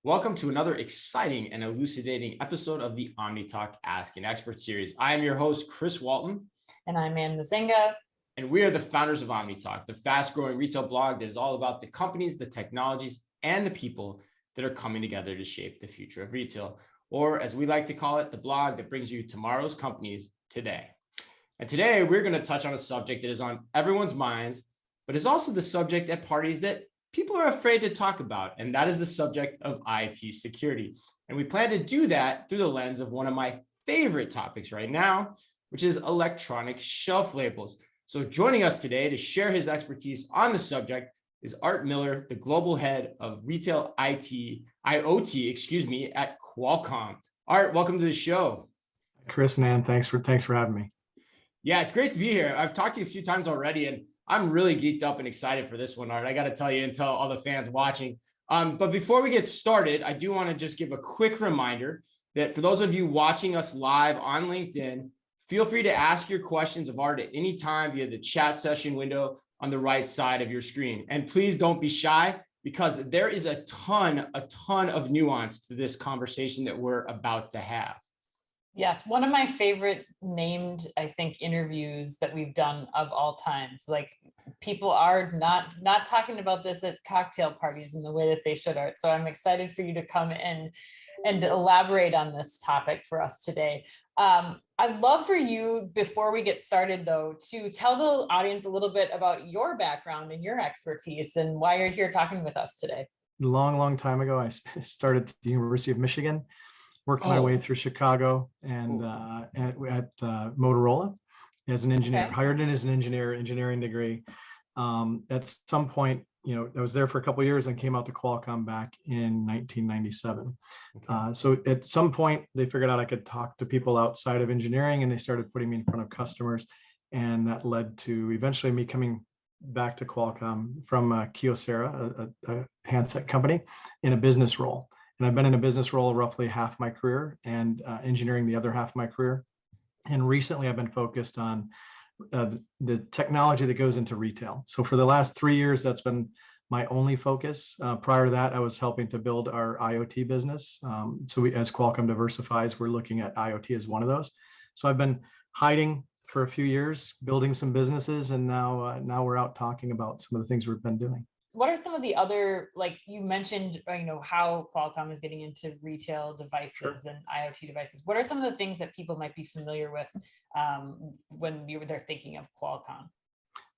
Welcome to another exciting and elucidating episode of the Omni Talk Ask an Expert series. I am your host, Chris Walton. And I'm Mezzenga. And we are the founders of Omni Talk, the fast-growing retail blog that is all about the companies, the technologies, and the people that are coming together to shape the future of retail. Or as we like to call it, the blog that brings you tomorrow's companies today. And today we're going to touch on a subject that is on everyone's minds, but is also the subject at parties that people are afraid to talk about, and that is the subject of IT security. And we plan to do that through the lens of one of my favorite topics right now, which is electronic shelf labels. So joining us today to share his expertise on the subject is Art Miller, the global head of retail IoT, at Qualcomm. Art, welcome to the show. Chris and Ann, thanks for having me. Yeah, it's great to be here. I've talked to you a few times already, and I'm really geeked up and excited for this one, Art. I got to tell you and tell all the fans watching. But before we get started, I do want to just give a quick reminder that for those of you watching us live on LinkedIn, feel free to ask your questions of Art at any time via the chat session window on the right side of your screen. And please don't be shy, because there is a ton of nuance to this conversation that we're about to have. Yes, one of my favorite named, I think, interviews that we've done of all times. Like, people are not talking about this at cocktail parties in the way that they should, Art. So I'm excited for you to come in and elaborate on this topic for us today. I'd love for you, before we get started though, to tell the audience a little bit about your background and your expertise and why you're here talking with us today. Long time ago, I started at the University of Michigan. Worked my way through Chicago and at Motorola as an engineer, hired in as an engineering degree. At some point, I was there for a couple of years and came out to Qualcomm back in 1997. So at some point, they figured out I could talk to people outside of engineering, and they started putting me in front of customers. And that led to eventually me coming back to Qualcomm from Kyocera, a handset company, in a business role. And I've been in a business role roughly half my career, and engineering the other half of my career. And recently I've been focused on the technology that goes into retail. So for the last 3 years, that's been my only focus. Prior to that, I was helping to build our IoT business. So as Qualcomm diversifies, we're looking at IoT as one of those. So I've been hiding for a few years, building some businesses, and now we're out talking about some of the things we've been doing. What are some of the other, like you mentioned, how Qualcomm is getting into retail devices and IoT devices. What are some of the things that people might be familiar with when they're thinking of Qualcomm?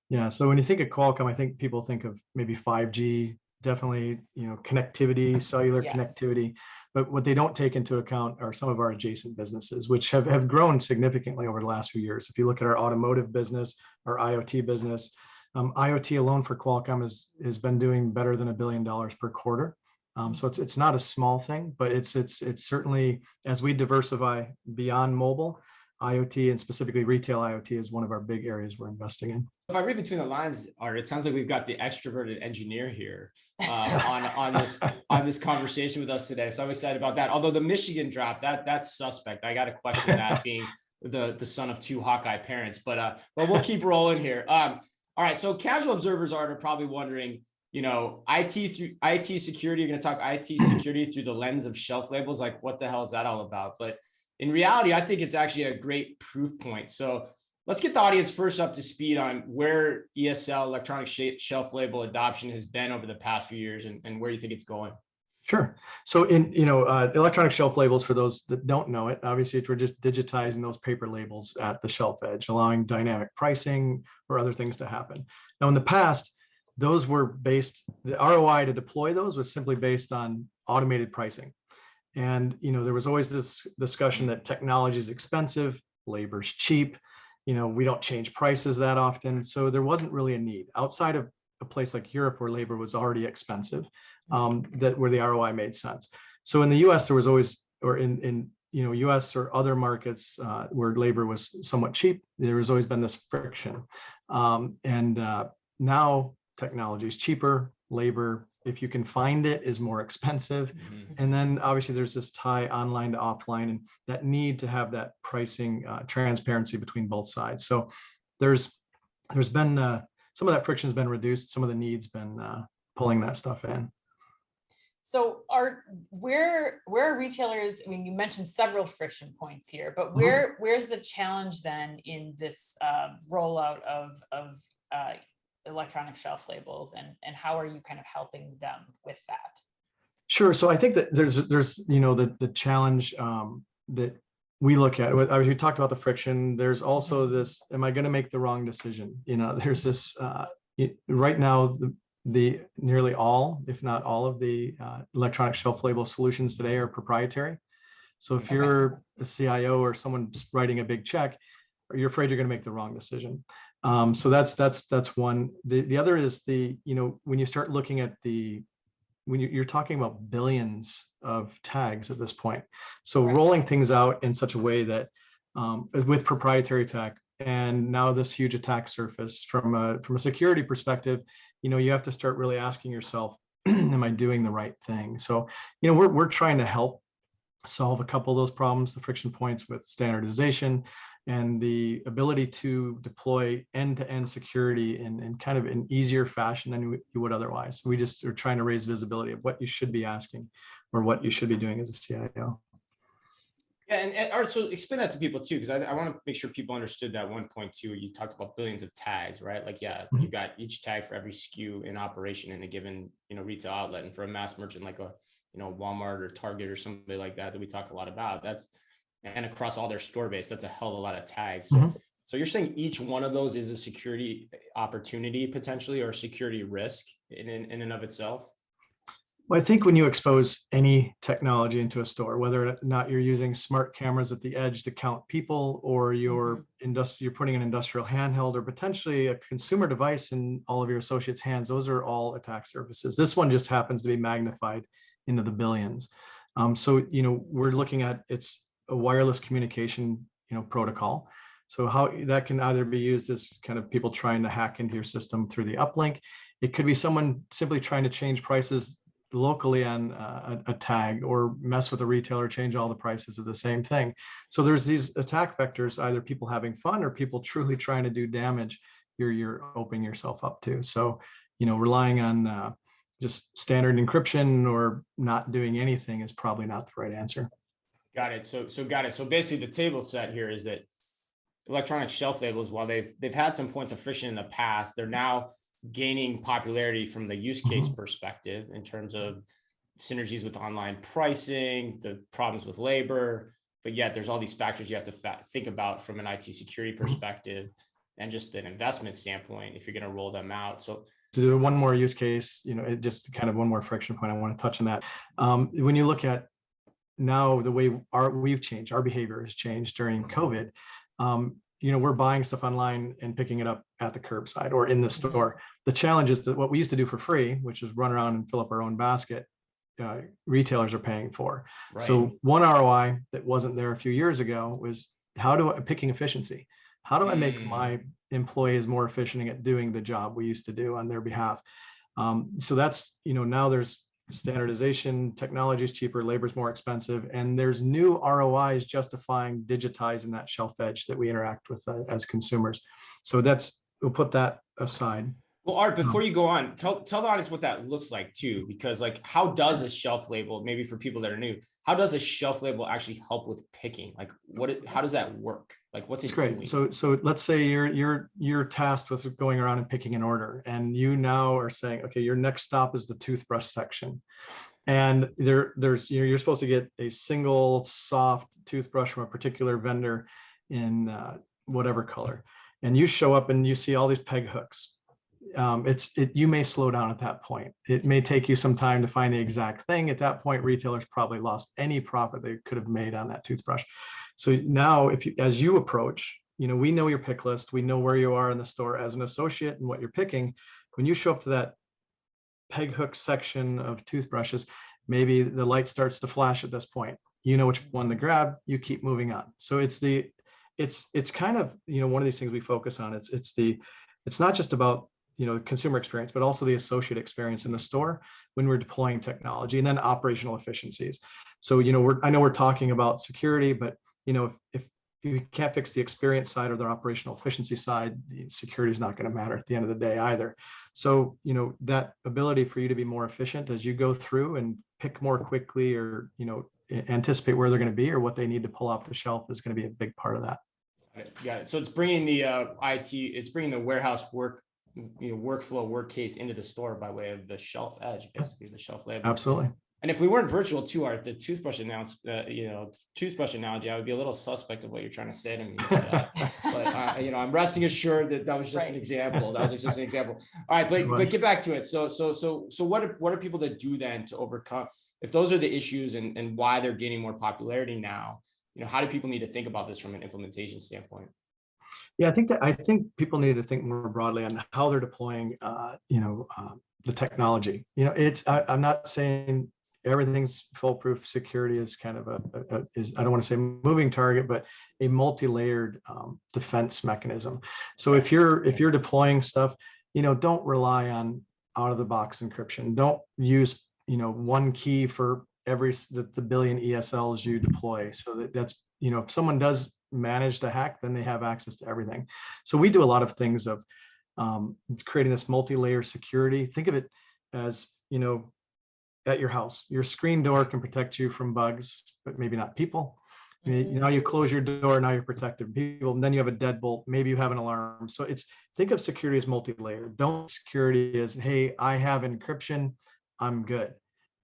Yeah, so when you think of Qualcomm, I think people think of maybe 5G, definitely, connectivity, cellular connectivity. But what they don't take into account are some of our adjacent businesses, which have grown significantly over the last few years. If you look at our automotive business, our IoT business, IoT alone for Qualcomm has been doing better than $1 billion per quarter. So it's not a small thing, but it's certainly, as we diversify beyond mobile, IoT and specifically retail IoT is one of our big areas we're investing in. If I read between the lines, Art, it sounds like we've got the extroverted engineer here on this conversation with us today. So I'm excited about that. Although the Michigan drop, that's suspect. I got to question that being the son of two Hawkeye parents, but we'll keep rolling here. All right, so casual observers are probably wondering, IT security, you're going to talk IT security through the lens of shelf labels. Like, what the hell is that all about? But in reality, I think it's actually a great proof point. So let's get the audience first up to speed on where ESL, electronic shelf label adoption, has been over the past few years and where you think it's going. Sure. So in electronic shelf labels, for those that don't know it, obviously we're just digitizing those paper labels at the shelf edge, allowing dynamic pricing or other things to happen. Now, in the past, those were the ROI to deploy those was simply based on automated pricing. And there was always this discussion that technology is expensive, labor's cheap, we don't change prices that often. So there wasn't really a need outside of a place like Europe where labor was already expensive. Where the ROI made sense. So in the U.S., there was always, or in U.S. or other markets where labor was somewhat cheap, there has always been this friction. Now technology is cheaper, labor, if you can find it, is more expensive. And then obviously there's this tie online to offline, and that need to have that pricing transparency between both sides. So there's been some of that friction has been reduced, some of the needs been pulling that stuff in. So where are retailers, I mean, you mentioned several friction points here, but where's the challenge then in this rollout of electronic shelf labels, and how are you kind of helping them with that? Sure. So I think that there's the challenge that we look at. We talked about the friction. There's also this: am I going to make the wrong decision? There's this right now. The nearly all, if not all, of the electronic shelf label solutions today are proprietary. So if you're a CIO or someone writing a big check, you're afraid you're going to make the wrong decision. So that's one. The other is when you start looking at when you're talking about billions of tags at this point. So rolling things out in such a way that with proprietary tech, and now this huge attack surface from a security perspective, you have to start really asking yourself, am I doing the right thing? So, we're trying to help solve a couple of those problems, the friction points with standardization and the ability to deploy end-to-end security in kind of an easier fashion than you would otherwise. We just are trying to raise visibility of what you should be asking or what you should be doing as a CIO. Yeah, and all right, so explain that to people too, because I want to make sure people understood that 1.2. You talked about billions of tags, right? Like, you've got each tag for every SKU in operation in a given, retail outlet, and for a mass merchant like a, Walmart or Target or somebody like that we talk a lot about. And across all their store base, that's a hell of a lot of tags. So you're saying each one of those is a security opportunity potentially, or a security risk in and of itself? Well, I think when you expose any technology into a store, whether or not you're using smart cameras at the edge to count people, or you're putting an industrial handheld or potentially a consumer device in all of your associates' hands, those are all attack surfaces. This one just happens to be magnified into the billions. So, we're looking at it's a wireless communication, protocol. So how that can either be used as kind of people trying to hack into your system through the uplink. It could be someone simply trying to change prices locally on a tag, or mess with a retailer, change all the prices of the same thing. So there's these attack vectors, either people having fun or people truly trying to do damage you're opening yourself up to. So, relying on just standard encryption or not doing anything is probably not the right answer. Got it. So got it. So basically the table set here is that electronic shelf labels, while they've had some points of friction in the past, they're now gaining popularity from the use case perspective in terms of synergies with online pricing, the problems with labor, but yet there's all these factors you have to think about from an IT security perspective and just an investment standpoint if you're going to roll them out. So one more use case, it just kind of one more friction point. I want to touch on that. When you look at now the way we've changed, our behavior has changed during COVID. We're buying stuff online and picking it up at the curbside or in the store. The challenge is that what we used to do for free, which is run around and fill up our own basket, retailers are paying for. Right. So one ROI that wasn't there a few years ago was picking efficiency. How do I make my employees more efficient at doing the job we used to do on their behalf? So that's, now there's standardization, technology is cheaper, labor is more expensive, and there's new ROIs justifying digitizing that shelf edge that we interact with as consumers. So we'll put that aside. Well, Art, before you go on, tell the audience what that looks like too, because how does a shelf label, maybe for people that are new, how does a shelf label actually help with picking? How does that work? What's it doing? So let's say you're tasked with going around and picking an order, and you now are saying, okay, your next stop is the toothbrush section. And there's you're supposed to get a single soft toothbrush from a particular vendor in whatever color. And you show up and you see all these peg hooks. You may slow down at that point. It may take you some time to find the exact thing. At that point, retailers probably lost any profit they could have made on that toothbrush. So now as you approach, we know your pick list, we know where you are in the store as an associate and what you're picking. When you show up to that peg hook section of toothbrushes, maybe the light starts to flash at this point. You know which one to grab, you keep moving on. So it's kind of, one of these things we focus on. It's not just about consumer experience, but also the associate experience in the store when we're deploying technology, and then operational efficiencies. So, I know we're talking about security, but if you can't fix the experience side or the operational efficiency side, the security is not going to matter at the end of the day either. So, that ability for you to be more efficient as you go through and pick more quickly, or, anticipate where they're going to be or what they need to pull off the shelf is going to be a big part of that. Got it. So it's bringing the it's bringing the warehouse workflow work case into the store by way of the shelf edge, basically the shelf label. Absolutely. And if we weren't virtual too, the toothbrush toothbrush analogy, I would be a little suspect of what you're trying to say to me. But I'm resting assured that was just an example. That was just an example. All right, but get back to it. So what are people to do then to overcome, if those are the issues and why they're gaining more popularity now? How do people need to think about this from an implementation standpoint? Yeah, I think people need to think more broadly on how they're deploying, the technology. I'm not saying everything's foolproof. Security is kind of I don't want to say moving target, but a multi-layered defense mechanism. So if you're deploying stuff, don't rely on out-of-the-box encryption. Don't use one key for the billion ESLs you deploy. So that's if someone does manage to hack, then they have access to everything. So we do a lot of things of creating this multi-layer security. Think of it as at your house, your screen door can protect you from bugs, but maybe not people. Now you close your door, now you're protected from people, and then you have a deadbolt, maybe you have an alarm. So think of security as multi-layered. Don't security as, hey, I have encryption, I'm good,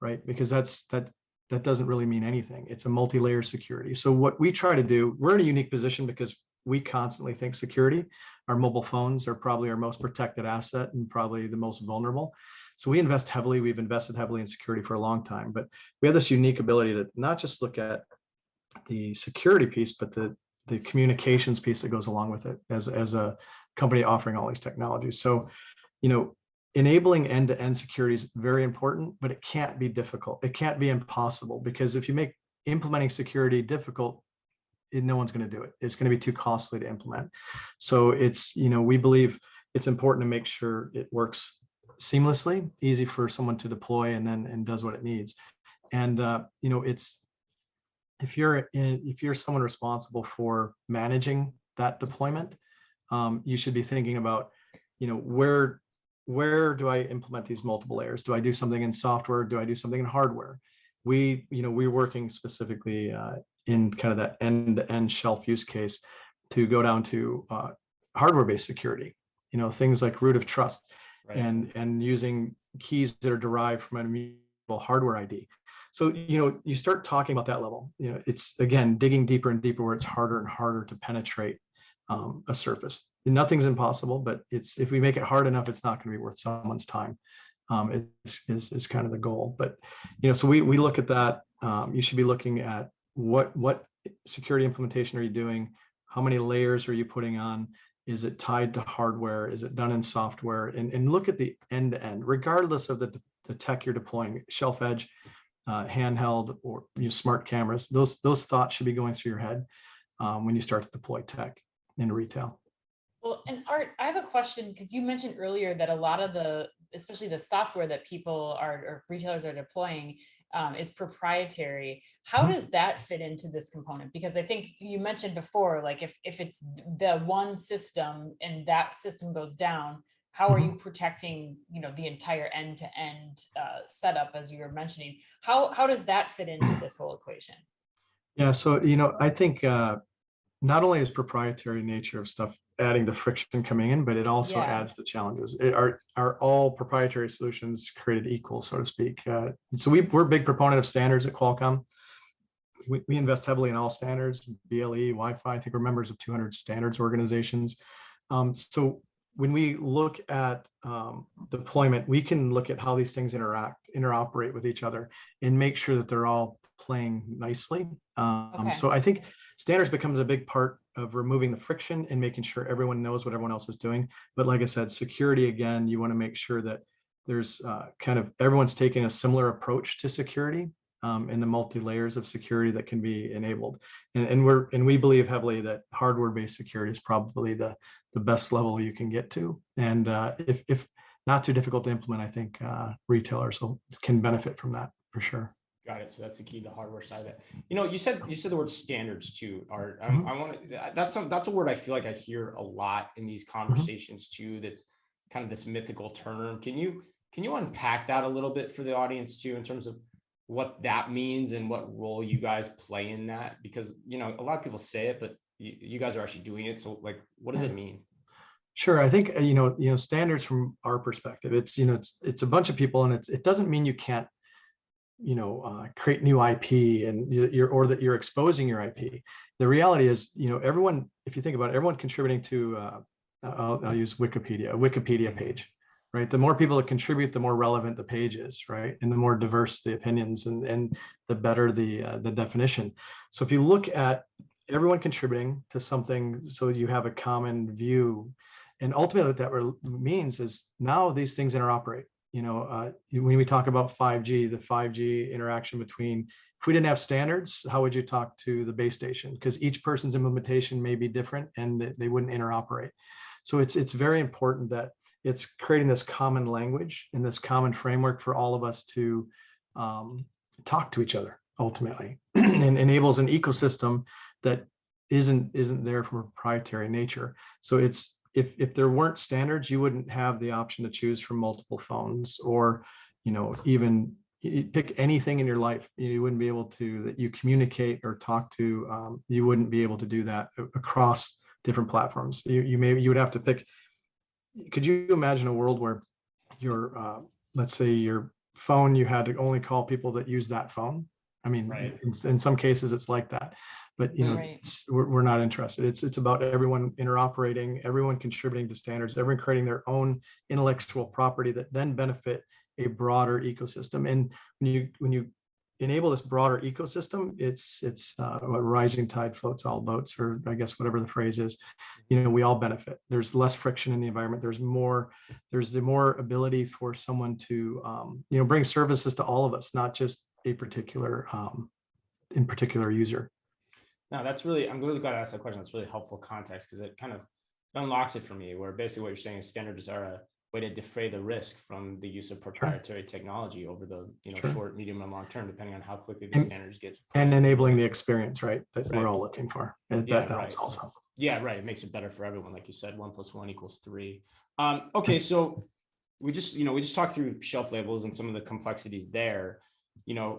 right? Because that doesn't really mean anything. It's a multi-layer security. So what we try to do, we're in a unique position because we constantly think security. Our mobile phones are probably our most protected asset and probably the most vulnerable. So we invest heavily. We've invested heavily in security for a long time, but we have this unique ability to not just look at the security piece, but the communications piece that goes along with it as a company offering all these technologies. So, enabling end-to-end security is very important, but it can't be difficult. It can't be impossible, because if you make implementing security difficult, no one's going to do it. It's going to be too costly to implement. So we believe it's important to make sure it works seamlessly, easy for someone to deploy, and does what it needs. And if you're someone responsible for managing that deployment, you should be thinking about, where do I implement these multiple layers? Do I do something in software? Do I do something in hardware? We're working specifically in kind of that end-to-end shelf use case to go down to hardware-based security, things like root of trust, right, and using keys that are derived from an immutable hardware ID. So, you start talking about that level, it's, again, digging deeper and deeper where it's harder and harder to penetrate a surface. Nothing's impossible, but if we make it hard enough, it's not going to be worth someone's time. Is kind of the goal. But, so we look at that. You should be looking at what security implementation are you doing? How many layers are you putting on? Is it tied to hardware? Is it done in software? And look at the end to end, regardless of the tech you're deploying, shelf edge, handheld, or smart cameras. Those thoughts should be going through your head when you start to deploy tech into retail. Well, and Art, I have a question, because you mentioned earlier that a lot of especially the software that people or retailers are deploying is proprietary. How does that fit into this component? Because I think you mentioned before, like if it's the one system and that system goes down, how are you protecting, the entire end-to-end setup, as you were mentioning? How does that fit into this whole equation? Yeah, so I think not only is proprietary nature of stuff adding the friction coming in, but it also adds the challenges. Are all proprietary solutions created equal, so to speak? So we're a big proponent of standards at Qualcomm. We invest heavily in all standards, BLE, Wi-Fi. I think we're members of 200 standards organizations. So when we look at deployment, we can look at how these things interoperate with each other and make sure that they're all playing nicely. So I think standards becomes a big part of removing the friction and making sure everyone knows what everyone else is doing. But like I said, security, again, you want to make sure that there's kind of everyone's taking a similar approach to security in the multi-layers of security that can be enabled. And we believe heavily that hardware-based security is probably the best level you can get to. And if not too difficult to implement, I think retailers can benefit from that for sure. Got it. So that's the key, the hardware side of it. You said the word standards too, Art. I want to. That's a word I feel like I hear a lot in these conversations too. That's kind of this mythical term. Can you unpack that a little bit for the audience too, in terms of what that means and what role you guys play in that? Because, you know, a lot of people say it, but you guys are actually doing it. So like, what does it mean? Sure. I think, standards from our perspective, it's a bunch of people, and it doesn't mean you can't, create new IP or that you're exposing your IP. The reality is, everyone, if you think about it, everyone contributing to, I'll use Wikipedia, a Wikipedia page, right? The more people that contribute, the more relevant the page is, right? And the more diverse the opinions, and the better the definition. So if you look at everyone contributing to something, so you have a common view, and ultimately what that means is now these things interoperate. When we talk about 5G, the 5G interaction between, if we didn't have standards, how would you talk to the base station? Because each person's implementation may be different and they wouldn't interoperate. So it's very important that it's creating this common language and this common framework for all of us to talk to each other ultimately, and enables an ecosystem that isn't there from a proprietary nature. So it's, if there weren't standards, you wouldn't have the option to choose from multiple phones, or, even pick anything in your life. You wouldn't be able to, that you communicate or talk to, you wouldn't be able to do that across different platforms. You would have to pick. Could you imagine a world where let's say your phone, you had to only call people that use that phone? I mean, right. in some cases it's like that. But Right. we're not interested. It's about everyone interoperating, everyone contributing to standards, everyone creating their own intellectual property that then benefit a broader ecosystem. And when you enable this broader ecosystem, it's a rising tide floats all boats, or I guess whatever the phrase is. We all benefit. There's less friction in the environment. There's the more ability for someone to bring services to all of us, not just a particular user. No, that's really, I'm really glad I asked that question. That's really helpful context, because it kind of unlocks it for me, where basically what you're saying is standards are a way to defray the risk from the use of proprietary technology over the short, medium, and long term, depending on how quickly the standards get. And enabling the experience, right, that we're all looking for. That helps also. Yeah, right. It makes it better for everyone. Like you said, 1 + 1 = 3. Okay, so we just talked through shelf labels and some of the complexities there.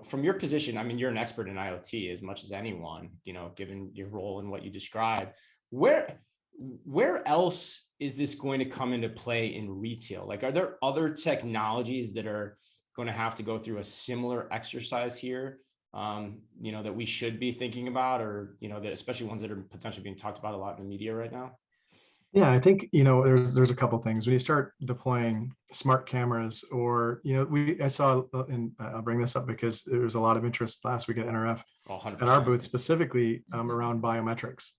From your position, I mean, you're an expert in IoT as much as anyone, given your role and what you describe. Where else is this going to come into play in retail? Like, are there other technologies that are going to have to go through a similar exercise here, that we should be thinking about, or, that especially ones that are potentially being talked about a lot in the media right now? Yeah, I think, there's a couple of things. When you start deploying smart cameras, or, I saw, and I'll bring this up because there was a lot of interest last week at NRF, at our booth specifically, around biometrics.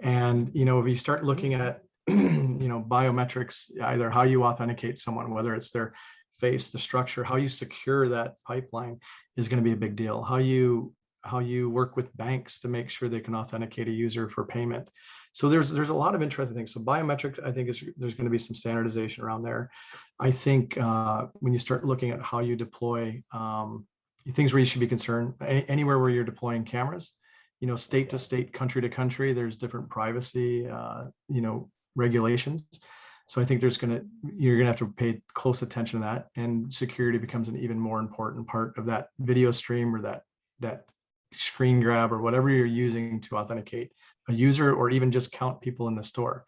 And, if you start looking at, biometrics, either how you authenticate someone, whether it's their face, the structure, how you secure that pipeline is going to be a big deal. How you work with banks to make sure they can authenticate a user for payment. So there's a lot of interesting things. So biometrics, I think there's going to be some standardization around there. I think when you start looking at how you deploy, things where you should be concerned, anywhere where you're deploying cameras, state to state, country to country, there's different privacy, regulations. So I think you're going to have to pay close attention to that, and security becomes an even more important part of that video stream, or that screen grab, or whatever you're using to authenticate a user, or even just count people in the store.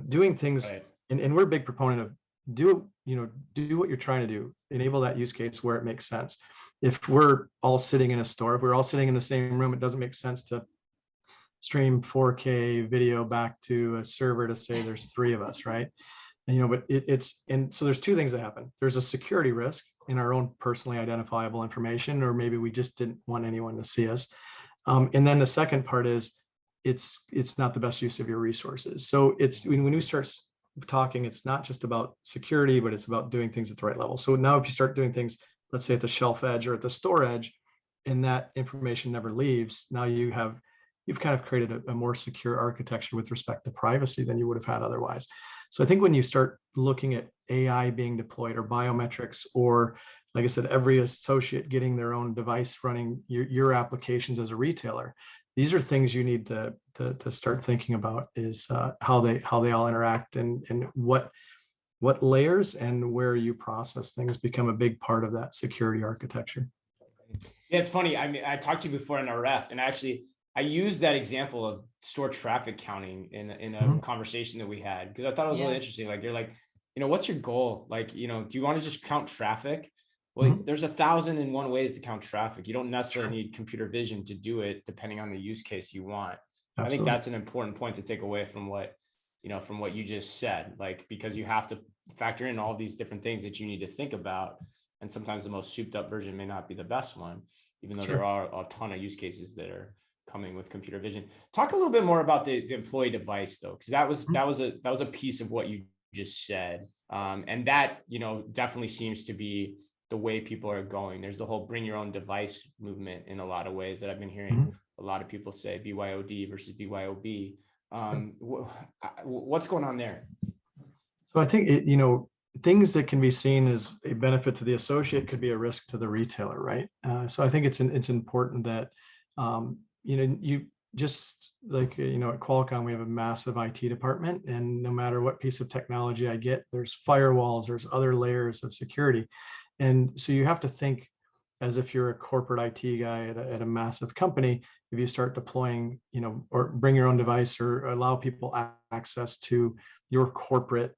Doing things, right. And we're a big proponent of do what you're trying to do, enable that use case where it makes sense. If we're all sitting in a store, if we're all sitting in the same room, it doesn't make sense to stream 4K video back to a server to say there's 3 of us, right? But and so there's 2 things that happen. There's a security risk in our own personally identifiable information, or maybe we just didn't want anyone to see us. And then the second part is it's not the best use of your resources. So when we start talking, it's not just about security, but it's about doing things at the right level. So now if you start doing things, let's say at the shelf edge or at the store edge, and that information never leaves, now you've kind of created a more secure architecture with respect to privacy than you would have had otherwise. So I think when you start looking at AI being deployed, or biometrics, or, like I said, every associate getting their own device running your applications as a retailer, these are things you need to start thinking about, is how they all interact, and what layers and where you process things become a big part of that security architecture. Yeah, it's funny. I mean, I talked to you before in our ref, and actually I used that example of store traffic counting in a Mhm. conversation that we had, because I thought it was really Yeah. interesting. Like, you're like, what's your goal? Like, do you want to just count traffic? Well, Mhm. there's 1,001 ways to count traffic. You don't necessarily Sure. need computer vision to do it, depending on the use case you want. I think Absolutely. that's an important point to take away from what you just said, like, because you have to factor in all these different things that you need to think about. And sometimes the most souped up version may not be the best one, even though there Sure. are a ton of use cases that are coming with computer vision. Talk a little bit more about the employee device, though, because Mhm. that was a piece of what you just said, and that definitely seems to be the way people are going. There's the whole bring your own device movement in a lot of ways that I've been hearing Mhm. a lot of people say, BYOD versus BYOB. Sure. What's going on there? So I think things that can be seen as a benefit to the associate could be a risk to the retailer, right? So I think it's important that you just like at Qualcomm we have a massive IT department, and no matter what piece of technology I get, there's firewalls, there's other layers of security, and so you have to think as if you're a corporate IT guy at a massive company. If you start deploying, or bring your own device or allow people access to your corporate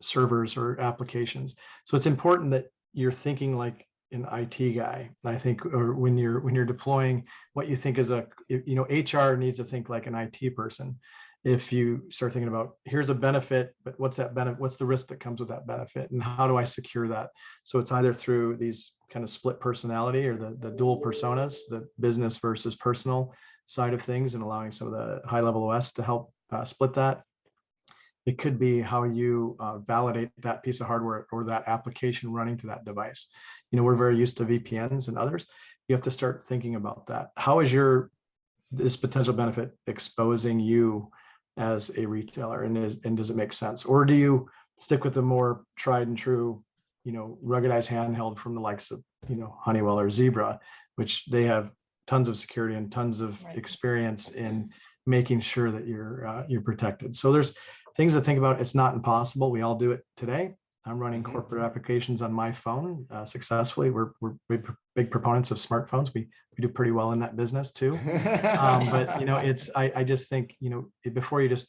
servers or applications. So it's important that you're thinking like an IT guy, I think, or when you're deploying what you think is HR needs to think like an IT person. If you start thinking about here's a benefit, but what's that benefit? What's the risk that comes with that benefit? And how do I secure that? So it's either through these kind of split personality or the dual personas, the business versus personal side of things, and allowing some of the high level OS to help split that. It could be how you validate that piece of hardware or that application running to that device. We're very used to VPNs and others. You have to start thinking about that. How is this potential benefit exposing you as a retailer, and does it make sense? Or do you stick with the more tried and true, ruggedized handheld from the likes of, Honeywell or Zebra, which they have tons of security and tons of experience in making sure that you're protected. So there's things to think about. It's not impossible. We all do it today. I'm running corporate applications on my phone successfully. We're big proponents of smartphones. We do pretty well in that business too. But I just think before you just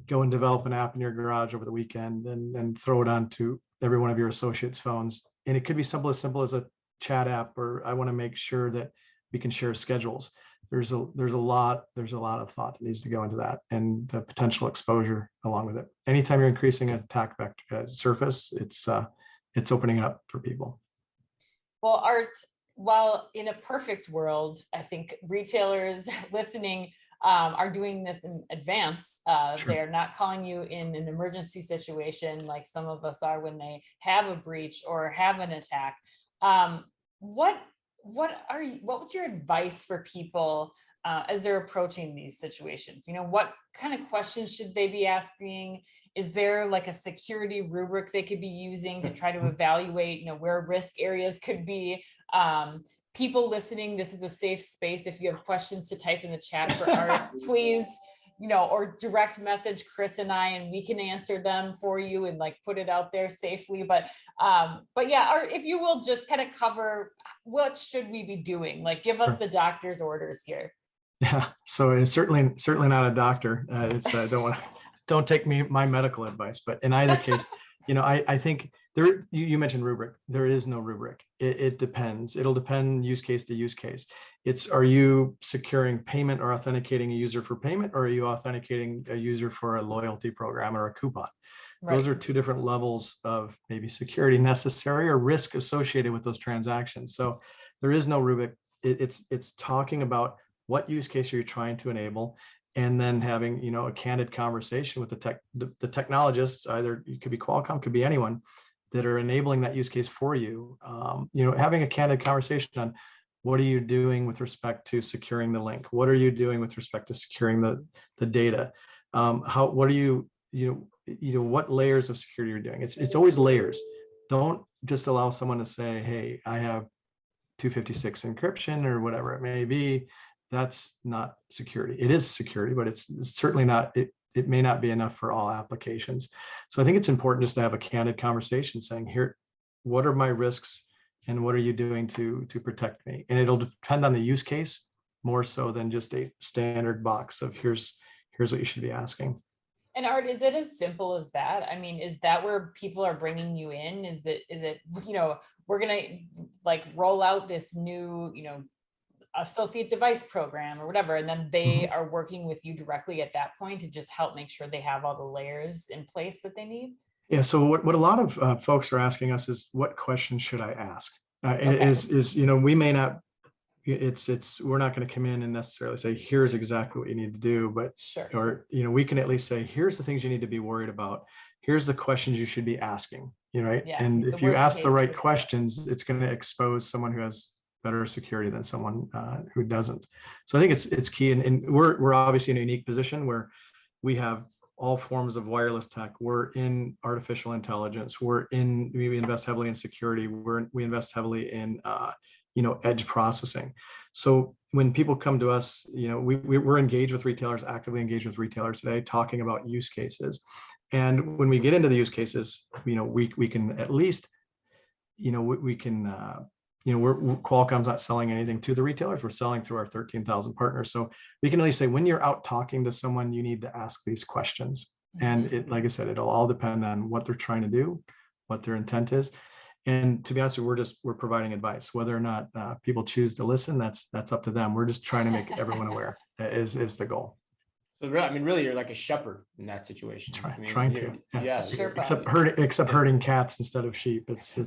go and develop an app in your garage over the weekend and throw it onto every one of your associates' phones, and it could be simple as a chat app, or I want to make sure that we can share schedules. There's a lot of thought that needs to go into that, and the potential exposure along with it. Anytime you're increasing an attack vector surface, it's opening it up for people. Well, Art, while in a perfect world, I think retailers listening are doing this in advance. Sure. They're not calling you in an emergency situation like some of us are when they have a breach or have an attack. What's your advice for people as they're approaching these situations? What kind of questions should they be asking? Is there like a security rubric they could be using to try to evaluate, where risk areas could be? People listening, this is a safe space. If you have questions to type in the chat for Art, please, or direct message Chris and I, and we can answer them for you and like put it out there safely. But yeah, Art, if you will just kind of cover what should we be doing? Like give us the doctor's orders here. Yeah, so it's certainly not a doctor. Don't take my medical advice, but in either case, I think you mentioned rubric. There is no rubric. It depends. It'll depend use case to use case. Are you securing payment or authenticating a user for payment, or are you authenticating a user for a loyalty program or a coupon? Right. Those are two different levels of maybe security necessary or risk associated with those transactions. So there is no rubric. It's talking about what use case are you trying to enable, and then having a candid conversation with the technologists. Either it could be Qualcomm, could be anyone that are enabling that use case for you. Having a candid conversation on what are you doing with respect to securing the link, what are you doing with respect to securing the data, what are you what layers of security you're doing. It's always layers. Don't just allow someone to say, hey, I have 256 encryption or whatever it may be. That's not security. It is security, but it's certainly not, it may not be enough for all applications. So I think it's important just to have a candid conversation saying, here, what are my risks and what are you doing to protect me? And it'll depend on the use case more so than just a standard box of here's what you should be asking. And Art, is it as simple as that? I mean, is that where people are bringing you in? Is it, we're going to like roll out this new, associate device program or whatever, and then they are working with you directly at that point to just help make sure they have all the layers in place that they need? Yeah. So what a lot of folks are asking us is, what questions should I ask? Okay. We may not, we're not going to come in and necessarily say, here's exactly what you need to do, but, Sure. or, we can at least say, here's the things you need to be worried about. Here's the questions you should be asking, right? Yeah, And the if you worst ask the case right scenarios. questions, it's going to expose someone who has better security than someone who doesn't. So I think it's key. And we're obviously in a unique position where we have all forms of wireless tech. We're in artificial intelligence. We invest heavily in security. We invest heavily in edge processing. So when people come to us, we're engaged with retailers, actively engaged with retailers today, talking about use cases. And when we get into the use cases, we can at least, we can, Qualcomm's not selling anything to the retailers. We're selling through our 13,000 partners. So we can at least say, when you're out talking to someone, you need to ask these questions. And like I said, it'll all depend on what they're trying to do, what their intent is. And to be honest, we're providing advice. Whether or not people choose to listen, that's up to them. We're just trying to make everyone aware is the goal. So really, you're like a shepherd in that situation. Trying to, Sure, except herding cats instead of sheep. It's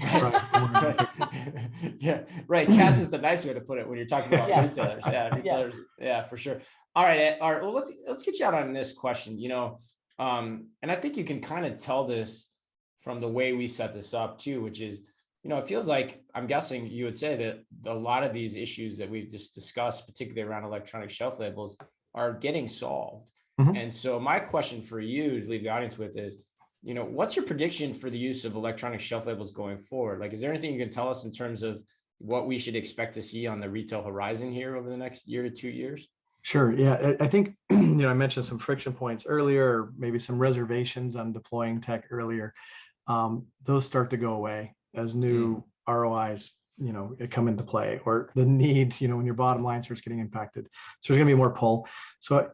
yeah, right. Cats is the nice way to put it when you're talking about Yes. retailers. Yeah, retailers. Yeah, for sure. All right. Well, let's get you out on this question. And I think you can kind of tell this from the way we set this up too, which is, it feels like, I'm guessing you would say that a lot of these issues that we've just discussed, particularly around electronic shelf labels, are getting solved. And so my question for you to leave the audience with is, what's your prediction for the use of electronic shelf labels going forward? Like, is there anything you can tell us in terms of what we should expect to see on the retail horizon here over the next year to 2 years? Sure. Yeah, I think, I mentioned some friction points earlier, or maybe some reservations on deploying tech earlier. Those start to go away as new ROIs, come into play, or the need, when your bottom line starts getting impacted. So there's going to be more pull. So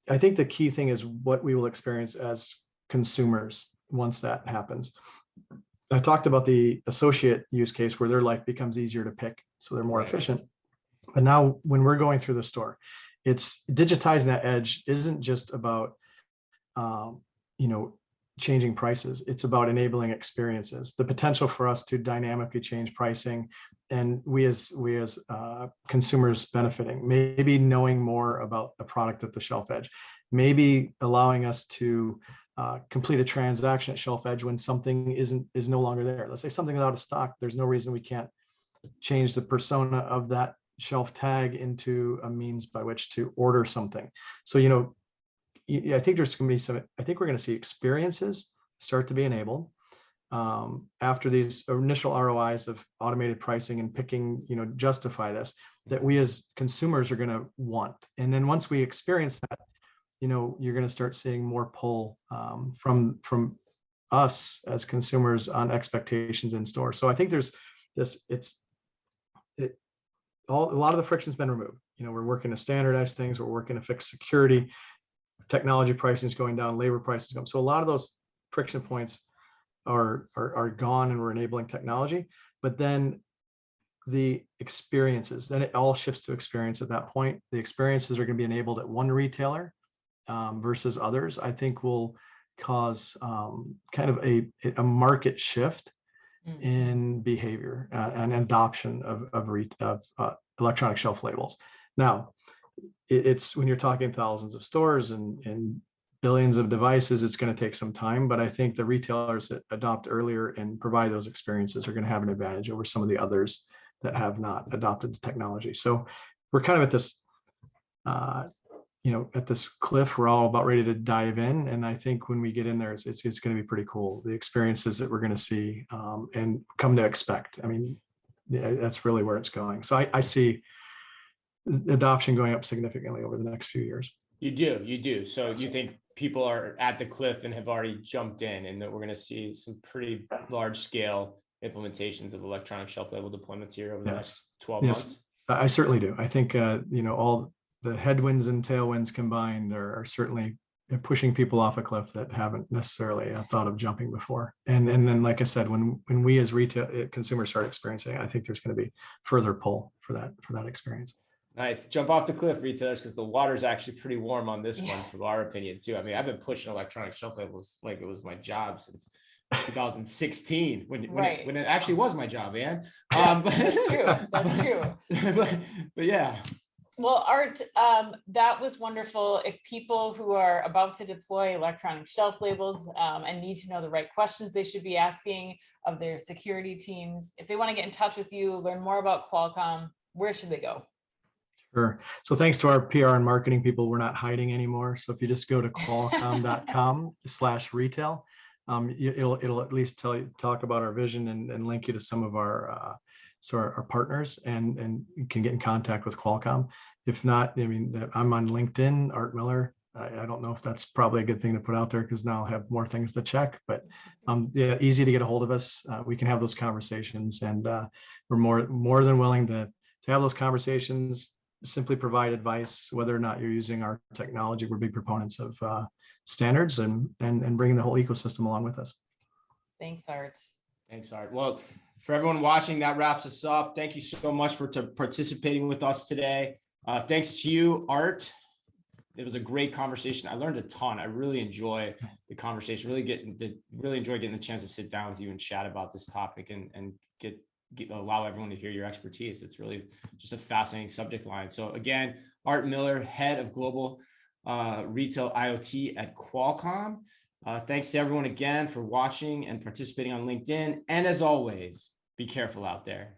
I think the key thing is what we will experience as consumers once that happens. I talked about the associate use case where their life becomes easier to pick, so they're more efficient. But now when we're going through the store, it's digitizing that edge isn't just about, changing prices. It's about enabling experiences, the potential for us to dynamically change pricing, and we as consumers benefiting, maybe knowing more about the product at the shelf edge, maybe allowing us to complete a transaction at shelf edge when something is no longer there. Let's say something is out of stock. There's no reason we can't change the persona of that shelf tag into a means by which to order something. So, I think there's going to be I think we're going to see experiences start to be enabled after these initial ROIs of automated pricing and picking, justify this, that we as consumers are going to want. And then once we experience that, you're going to start seeing more pull from us as consumers on expectations in store. So I think there's this, a lot of the friction's been removed. We're working to standardize things. We're working to fix security. Technology pricing is going down, labor prices going. So a lot of those friction points are gone, and we're enabling technology. But then the experiences, then it all shifts to experience at that point. The experiences are going to be enabled at one retailer versus others. I think will cause kind of a market shift in behavior and adoption of electronic shelf labels. Now, it's when you're talking thousands of stores and billions of devices, it's going to take some time, but I think the retailers that adopt earlier and provide those experiences are going to have an advantage over some of the others that have not adopted the technology. So we're kind of at this, at this cliff. We're all about ready to dive in, and I think when we get in there, it's going to be pretty cool. The experiences that we're going to see and come to expect. I mean, that's really where it's going. So I see adoption going up significantly over the next few years. You do. So you think people are at the cliff and have already jumped in, and that we're going to see some pretty large scale implementations of electronic shelf label deployments here over the Yes. next 12 Yes. months? I certainly do. I think, all the headwinds and tailwinds combined are certainly pushing people off a cliff that haven't necessarily thought of jumping before. And then, like I said, when we as retail consumers start experiencing it, I think there's going to be further pull for that experience. Nice. Jump off the cliff, retailers, because the water's actually pretty warm on this one, from our opinion, too. I mean, I've been pushing electronic shelf labels like it was my job since 2016, when it actually was my job, man. Yes, that's true. That's true. But yeah. Well, Art, that was wonderful. If people who are about to deploy electronic shelf labels and need to know the right questions they should be asking of their security teams, if they want to get in touch with you, learn more about Qualcomm, where should they go? Sure. So thanks to our PR and marketing people, we're not hiding anymore. So if you just go to qualcomm.com/retail, it'll at least talk about our vision and link you to some of our partners, and you can get in contact with Qualcomm. If not, I mean, I'm on LinkedIn, Art Miller. I don't know if that's probably a good thing to put out there, because now I'll have more things to check, but yeah, easy to get a hold of us. We can have those conversations, and we're more than willing to have those conversations. Simply provide advice, whether or not you're using our technology. We're big proponents of standards and bringing the whole ecosystem along with us. Thanks, Art. Thanks, Art. Well, for everyone watching, that wraps us up. Thank you so much for participating with us today. Thanks to you, Art. It was a great conversation. I learned a ton. I really enjoy the conversation. Really enjoy getting the chance to sit down with you and chat about this topic and allow everyone to hear your expertise. It's really just a fascinating subject line. So again, Art Miller, Head of Global Retail IoT at Qualcomm. Thanks to everyone again for watching and participating on LinkedIn. And as always, be careful out there.